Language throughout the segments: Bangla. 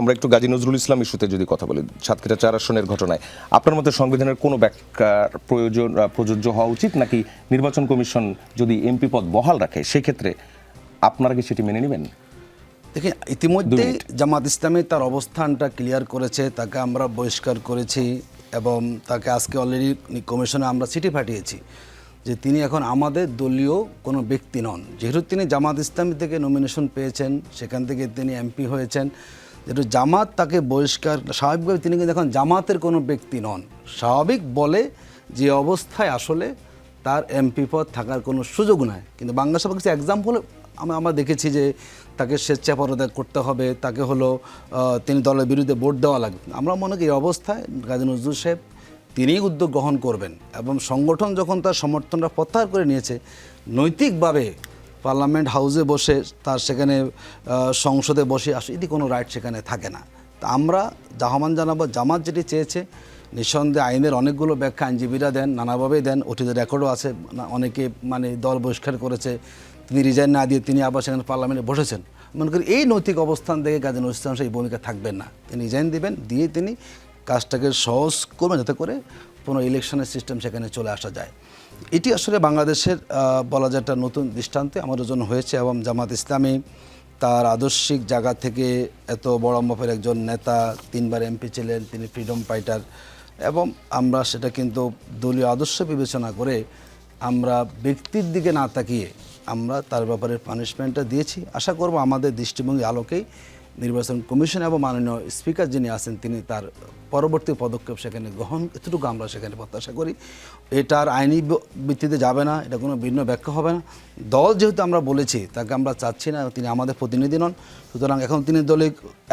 আমরা একটু গাজী নজরুল ইসলাম ইস্যুতে যদি কথা বলি, সাতক্ষীরা ৪ আসনের ঘটনায় আপনার মতে সংবিধানের কোনো ব্যাখ্যার প্রযোজ্য হওয়া উচিত, নাকি নির্বাচন কমিশন যদি এমপি পদ বহাল রাখে সেক্ষেত্রে আপনারা কি সেটি মেনে নেবেন? দেখেন, ইতিমধ্যে জামাত ইসলামী তার অবস্থানটা ক্লিয়ার করেছে, তাকে আমরা বহিষ্কার করেছি এবং তাকে আজকে অলরেডি কমিশনে আমরা চিঠি পাঠিয়েছি যে তিনি এখন আমাদের দলীয় কোনো ব্যক্তি নন। যেহেতু তিনি জামাত ইসলামী থেকে নমিনেশন পেয়েছেন, সেখান থেকে তিনি এমপি হয়েছেন, যেহেতু জামাত তাকে বহিষ্কার, স্বাভাবিকভাবে তিনি কিন্তু এখন জামাতের কোনো ব্যক্তি নন। স্বাভাবিক বলে যে অবস্থায় আসলে তার এমপি পদ থাকার কোনো সুযোগ নাই। কিন্তু বাংলা সভা কিছু এক্সাম্পল আমরা দেখেছি যে তাকে স্বেচ্ছায় পদত্যাগ করতে হবে, তাকে তিনি দলের বিরুদ্ধে ভোট দেওয়া লাগবে। আমরা মনে করি এই অবস্থায় গাজী নজরুল সাহেব তিনিই উদ্যোগ গ্রহণ করবেন এবং সংগঠন যখন তার সমর্থনটা প্রত্যাহার করে নিয়েছে, নৈতিকভাবে পার্লামেন্ট হাউসে বসে তার সেখানে সংসদে বসে আসে এটি কোনো রাইট সেখানে থাকে না। তা আমরা আহ্বান জানাবো, জামাত যেটি চেয়েছে নিঃসন্দেহে আইনের অনেকগুলো ব্যাখ্যা আইনজীবীরা দেন, নানাভাবেই দেন, ওটিতে রেকর্ডও আছে, অনেকে দল বহিষ্কার করেছে, তিনি রিজাইন না দিয়ে তিনি আবার সেখানে পার্লামেন্টে বসেছেন। মনে করি এই নৈতিক অবস্থান থেকে গাজী নজরুল ইসলাম সেই ভূমিকা থাকবেন না, তিনি রিজাইন দিবেন, দিয়ে তিনি কাজটাকে সহজ করবেন যাতে করে কোনো ইলেকশনের সিস্টেম সেখানে চলে আসা যায়। এটি আসলে বাংলাদেশের বলা যায় একটা নতুন দৃষ্টান্তে আমাদের জন্য হয়েছে এবং জামাত ইসলামী তার আদর্শিক জায়গা থেকে এত বড় মাপের একজন নেতা, 3 বার এমপি ছিলেন, তিনি ফ্রিডম ফাইটার, এবং আমরা সেটা কিন্তু দলীয় আদর্শ বিবেচনা করে আমরা ব্যক্তির দিকে না তাকিয়ে আমরা তার ব্যাপারে পানিশমেন্টটা দিয়েছি। আশা করব আমাদের দৃষ্টিভঙ্গি আলোকেই নির্বাচন কমিশন এবং মাননীয় স্পিকার যিনি আছেন তিনি তার পরবর্তী পদক্ষেপ সেখানে গ্রহণ, এতটুকু আমরা সেখানে প্রত্যাশা করি। এটার আইনি ভিত্তিতে যাবে না, এটা কোনো ভিন্ন ব্যাখ্যা হবে না। দল যেহেতু আমরা বলেছি তাকে আমরা চাচ্ছি না, তিনি আমাদের প্রতিনিধি নন, সুতরাং এখন তিনি দলে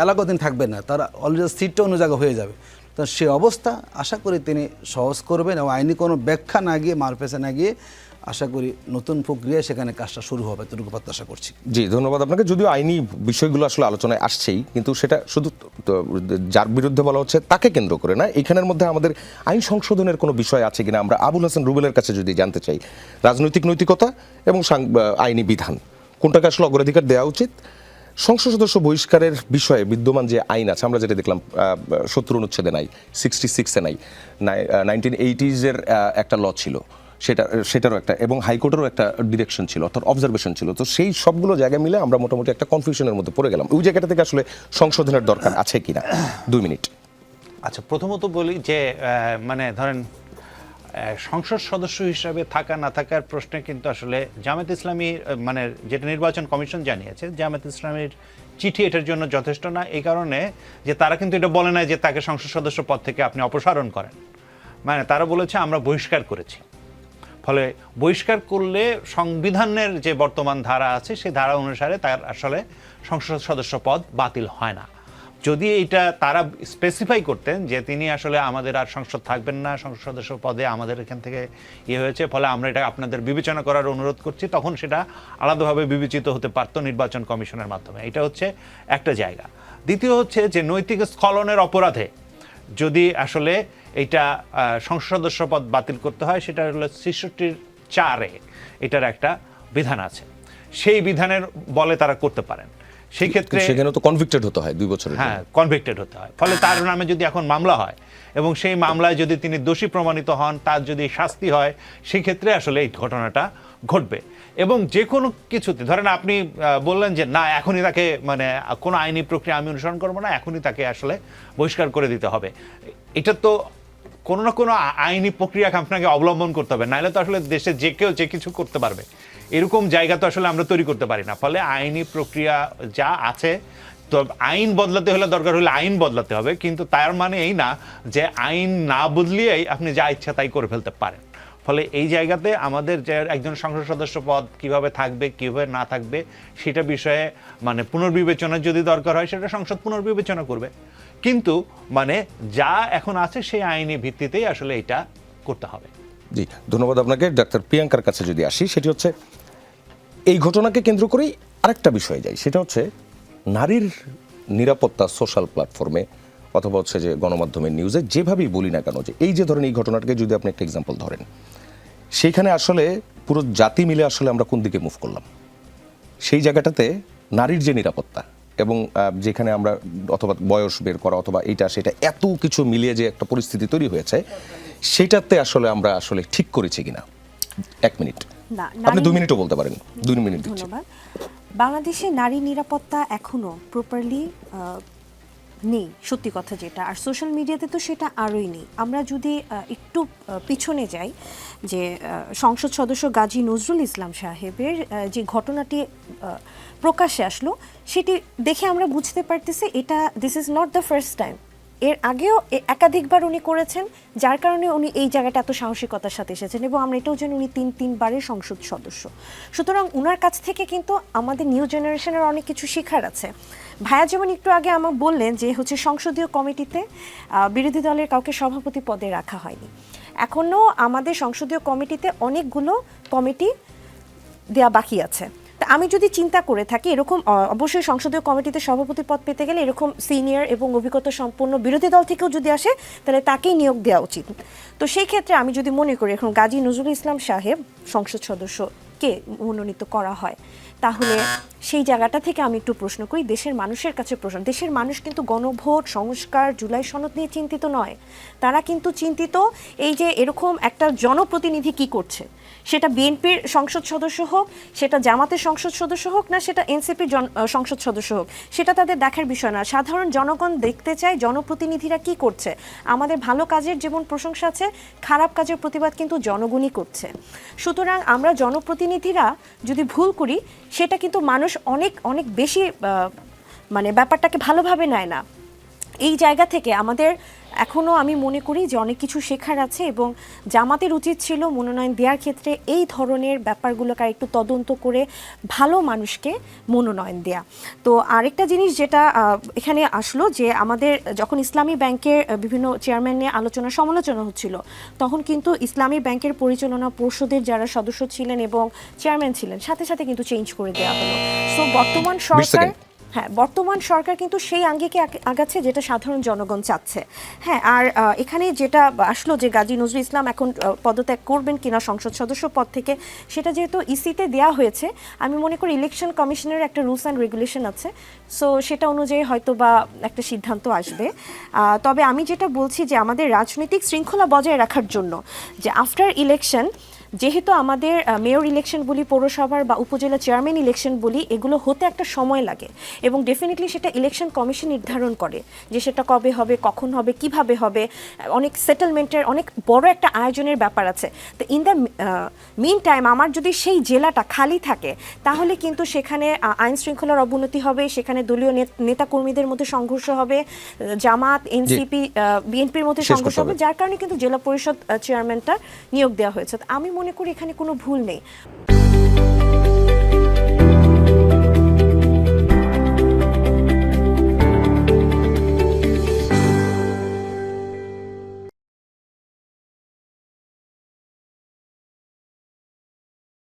এলাকায় তিনি থাকবেন না, তার অলরেডি সিটটা অন্য জায়গায় হয়ে যাবে। তো সে অবস্থা আশা করি তিনি সহজ করবেন এবং আইনি কোনো ব্যাখ্যা না গিয়ে, মারপেছে না গিয়ে আশা করি নতুন প্রক্রিয়ায় সেখানে কাজটা শুরু হবে, এতটুকু প্রত্যাশা করছি। জি, ধন্যবাদ আপনাকে। যদিও আইনি বিষয়গুলো আসলে আলোচনায় আসছেই, কিন্তু সেটা শুধু যার বিরুদ্ধে বলা হচ্ছে তাকে কেন্দ্র করে না, এখানের মধ্যে আমাদের আইন সংশোধনের কোনো বিষয় আছে কিনা আমরা আবুল হাসান রুবেলের কাছে যদি জানতে চাই, রাজনৈতিক নৈতিকতা এবং আইনি বিধান কোনটাকে আসলে অগ্রাধিকার দেওয়া উচিত। সংসদ সদস্য বহিষ্কারের বিষয়ে বিদ্যমান যে আইন আছে, আমরা যেটা দেখলাম 70 অনুচ্ছেদে নাই, 66-এ নাই, 1980s-এর একটা ল ছিল, সেটারও একটা, এবং হাইকোর্টেরও একটা ডিরেকশন ছিল, অর্থাৎ অবজারভেশন ছিল। তো সেই সবগুলো জায়গা মিলে আমরা মোটামুটি একটা কনফিউশনের মধ্যে পড়ে গেলাম। ওই জায়গাটা থেকে আসলে সংশোধনের দরকার আছে কিনা 2 মিনিট। আচ্ছা, প্রথমত বলি যে ধরেন সংসদ সদস্য হিসাবে থাকা না থাকার প্রশ্নে কিন্তু আসলে জামায়াত ইসলামী যেটা নির্বাচন কমিশন জানিয়েছে, জামায়াত ইসলামীর চিঠি এটার জন্য যথেষ্ট না, এই কারণে যে তারা কিন্তু এটা বলে না যে তাকে সংসদ সদস্য পদ থেকে আপনি অপসারণ করেন, তারা বলেছে আমরা বহিষ্কার করেছি। ফলে বহিষ্কার করলে সংবিধানের যে বর্তমান ধারা আছে সেই ধারা অনুসারে তার আসলে সংসদ সদস্য পদ বাতিল হয় না। যদি এটা তারা স্পেসিফাই করতেন যে তিনি আসলে আমাদের আর সংসদ থাকবেন না, সংসদ সদস্য পদে আমাদের এখান থেকে হয়েছে, ফলে আমরা এটা আপনাদের বিবেচনা করার অনুরোধ করছি, তখন সেটা আলাদাভাবে বিবেচিত হতে পারত নির্বাচন কমিশনের মাধ্যমে। এটা হচ্ছে একটা জায়গা। দ্বিতীয় হচ্ছে যে নৈতিক স্খলনের অপরাধে যদি আসলে এইটা সংসদ সদস্য পদ বাতিল করতে হয়, সেটা হলো 66(4)-এ এটার একটা বিধান আছে, সেই বিধানের বলে তারা করতে পারেন। সেই ক্ষেত্রে সেখানে তো কনভিক্টেড হতে হয় 2 বছরের। হ্যাঁ, কনভিক্টেড হতে হয়। ফলে তার নামে যদি এখন মামলা হয় এবং সেই মামলায় যদি তিনি দোষী প্রমাণিত হন, তার যদি শাস্তি হয়, সেই ক্ষেত্রে আসলে এই ঘটনাটা ঘটবে। এবং যে কোনো কিছুতে ধরেন আপনি বললেন যে না, এখনই তাকে কোনো আইনি প্রক্রিয়া আমি অনুসরণ করবো না, এখনই তাকে আসলে বহিষ্কার করে দিতে হবে, এটা তো কোনো না কোনো আইনি প্রক্রিয়াকে আপনাকে অবলম্বন করতে হবে, নাহলে তো আসলে দেশে যে কেউ যে কিছু করতে পারবে এরকম জায়গা তো আসলে আমরা তৈরি করতে পারি না। ফলে আইনি প্রক্রিয়া যা আছে, তো আইন বদলাতে হলে দরকার হলে আইন বদলাতে হবে, কিন্তু তার মানে এই না যে আইন না বদলিয়েই আপনি যা ইচ্ছা তাই করে ফেলতে পারেন। ফলে এই জায়গাতে আমাদের যে একজন সংসদ সদস্য পদ কিভাবে থাকবে কিভাবে না থাকবে সেটা বিষয়ে পুনর্বিবেচনার যদি দরকার হয় সেটা সংসদ পুনর্বিবেচনা করবে, কিন্তু যা এখন আছে সেই আইনি ভিত্তিতেই আসলে এটা করতে হবে। জি, ধন্যবাদ আপনাকে। ডাক্তার প্রিয়াঙ্কার কাছে যদি আসি, সেটি হচ্ছে এই ঘটনাকে কেন্দ্র করেই আরেকটা বিষয়ে যাই, সেটা হচ্ছে নারীর নিরাপত্তা সোশ্যাল প্ল্যাটফর্মে অথবা হচ্ছে যে গণমাধ্যমের নিউজে যেভাবেই বলি না কেন, যে এই যে ধরেন এই ঘটনাটাকে যদি আপনি একটা এক্সাম্পল ধরেন, সেইখানে আসলে পুরো জাতি মিলে আসলে আমরা কোন দিকে মুভ করলাম, সেই জায়গাটাতে নারীর যে নিরাপত্তা এবং যেখানে আমরা অথবা বয়স বের করা অথবা এইটা সেটা এত কিছু মিলিয়ে যে একটা পরিস্থিতি তৈরি হয়েছে, সেটাতে আসলে আমরা আসলে ঠিক করেছি কিনা। 1 মিনিট, না, আপনি 2 নারী- মিনিটও বলতে পারেন, 2 মিনিট দিচ্ছি। ধন্যবাদ। বাংলাদেশে নারী নিরাপত্তা এখনো প্রপারলি নেই, সত্যি কথা যেটা। আর সোশ্যাল মিডিয়াতে তো সেটা আরোই নেই। আমরা যদি একটু পিছনে যাই, যে সংসদ সদস্য গাজী নজরুল ইসলাম সাহেবের যে ঘটনাটি প্রকাশ্যে আসলো, সেটি দেখে আমরা বুঝতে পারতেছি এটা this is not the first time. এর আগেও একাধিকবার উনি করেছেন, যার কারণে উনি এই জায়গাটা এত সাহসিকতার সাথে এসেছেন। এবং আমরা এটাও জানি উনি তিনবারের সংসদ সদস্য। সুতরাং উনার কাছ থেকে কিন্তু আমাদের নিউ জেনারেশনের অনেক কিছু শেখার আছে। ভাইয়া যেমন একটু আগে আমাকে বললেন যে হচ্ছে সংসদীয় কমিটিতে বিরোধী দলের কাউকে সভাপতি পদে রাখা হয়নি। এখনও আমাদের সংসদীয় কমিটিতে অনেকগুলো কমিটি দেয়া বাকি আছে। তা আমি যদি চিন্তা করে থাকি, এরকম অবশ্যই সংসদীয় কমিটিতে সভাপতি পদ পেতে গেলে এরকম সিনিয়র এবং অভিজ্ঞতা সম্পন্ন বিরোধী দল থেকেও যদি আসে, তাহলে তাকেই নিয়োগ দেওয়া উচিত। তো সেই ক্ষেত্রে আমি যদি মনে করি এখন গাজী নজরুল ইসলাম সাহেব সংসদ সদস্যকে মনোনীত করা হয়, তাহলে সেই জায়গাটা থেকে আমি একটু প্রশ্ন করি, দেশের মানুষের কাছে প্রশ্ন। দেশের মানুষ কিন্তু গণভোট, সংস্কার, জুলাই সনদ নিয়ে চিন্তিত নয়। তারা কিন্তু চিন্তিত এই যে এরকম একটা জনপ্রতিনিধি কি করছে, সেটা বিএনপির সংসদ সদস্য হোক, সেটা জামাতের সংসদ সদস্য হোক, না সেটা এনসিপির সংসদ সদস্য হোক, সেটা তাদের দেখার বিষয় না। সাধারণ জনগণ দেখতে চায় জনপ্রতিনিধিরা কি করছে। আমাদের ভালো কাজের যেমন প্রশংসা আছে, খারাপ কাজের প্রতিবাদ কিন্তু জনগণই করছে। সুতরাং আমরা জনপ্রতিনিধিরা যদি ভুল করি, সেটা কিন্তু মানুষ অনেক অনেক বেশি মানে ব্যাপারটাকে ভালোভাবে নেয় না। এই জায়গা থেকে আমাদের এখনও আমি মনে করি যে অনেক কিছু শেখার আছে, এবং জামাতের উচিত ছিল মনোনয়ন দেওয়ার ক্ষেত্রে এই ধরনের ব্যাপারগুলোকে একটু তদন্ত করে ভালো মানুষকে মনোনয়ন দেয়া। তো আরেকটা জিনিস যেটা এখানে আসলো, যে আমাদের যখন ইসলামী ব্যাংকের বিভিন্ন চেয়ারম্যান নিয়ে আলোচনা সমালোচনা হচ্ছিল, তখন কিন্তু ইসলামী ব্যাংকের পরিচালনা পর্ষদের যারা সদস্য ছিলেন এবং চেয়ারম্যান ছিলেন, সাথে সাথে কিন্তু চেঞ্জ করে দেওয়া হলো। সো বর্তমান সরকার, হ্যাঁ, বর্তমান সরকার কিন্তু সেই আঙ্গিকে আগাচ্ছে যেটা সাধারণ জনগণ চাচ্ছে। হ্যাঁ, আর এখানে যেটা আসলো যে গাজী নজরুল ইসলাম এখন পদত্যাগ করবেন কিনা সংসদ সদস্য পদ থেকে, সেটা যেহেতু ইসিতে দেওয়া হয়েছে, আমি মনে করি ইলেকশন কমিশনের একটা রুলস অ্যান্ড রেগুলেশন আছে, সো সেটা অনুযায়ী হয়তো বা একটা সিদ্ধান্ত আসবে। তবে আমি যেটা বলছি যে আমাদের রাজনৈতিক শৃঙ্খলা বজায় রাখার জন্য, যে আফটার ইলেকশন, যেহেতু আমাদের মেয়র ইলেকশন বলি, পৌরসভার বা উপজেলা চেয়ারম্যান ইলেকশন বলি, এগুলো হতে একটা সময় লাগে এবং ডেফিনেটলি সেটা ইলেকশন কমিশন নির্ধারণ করে যে সেটা কবে হবে, কখন হবে, কিভাবে হবে। অনেক সেটেলমেন্টের অনেক বড় একটা আয়োজনের ব্যাপার আছে। তো ইন দ্য মিন টাইম আমার যদি সেই জেলাটা খালি থাকে, তাহলে কিন্তু সেখানে আইন শৃঙ্খলার অবনতি হবে, সেখানে দলীয় নেতাকর্মীদের মধ্যে সংঘর্ষ হবে, জামাত, এনসিপি, বিএনপির মধ্যে সংঘর্ষ হবে, যার কারণে কিন্তু জেলা পরিষদ চেয়ারম্যানটা নিয়োগ দেওয়া হয়েছে। আমি মনে করি এখানে কোনো ভুল নেই।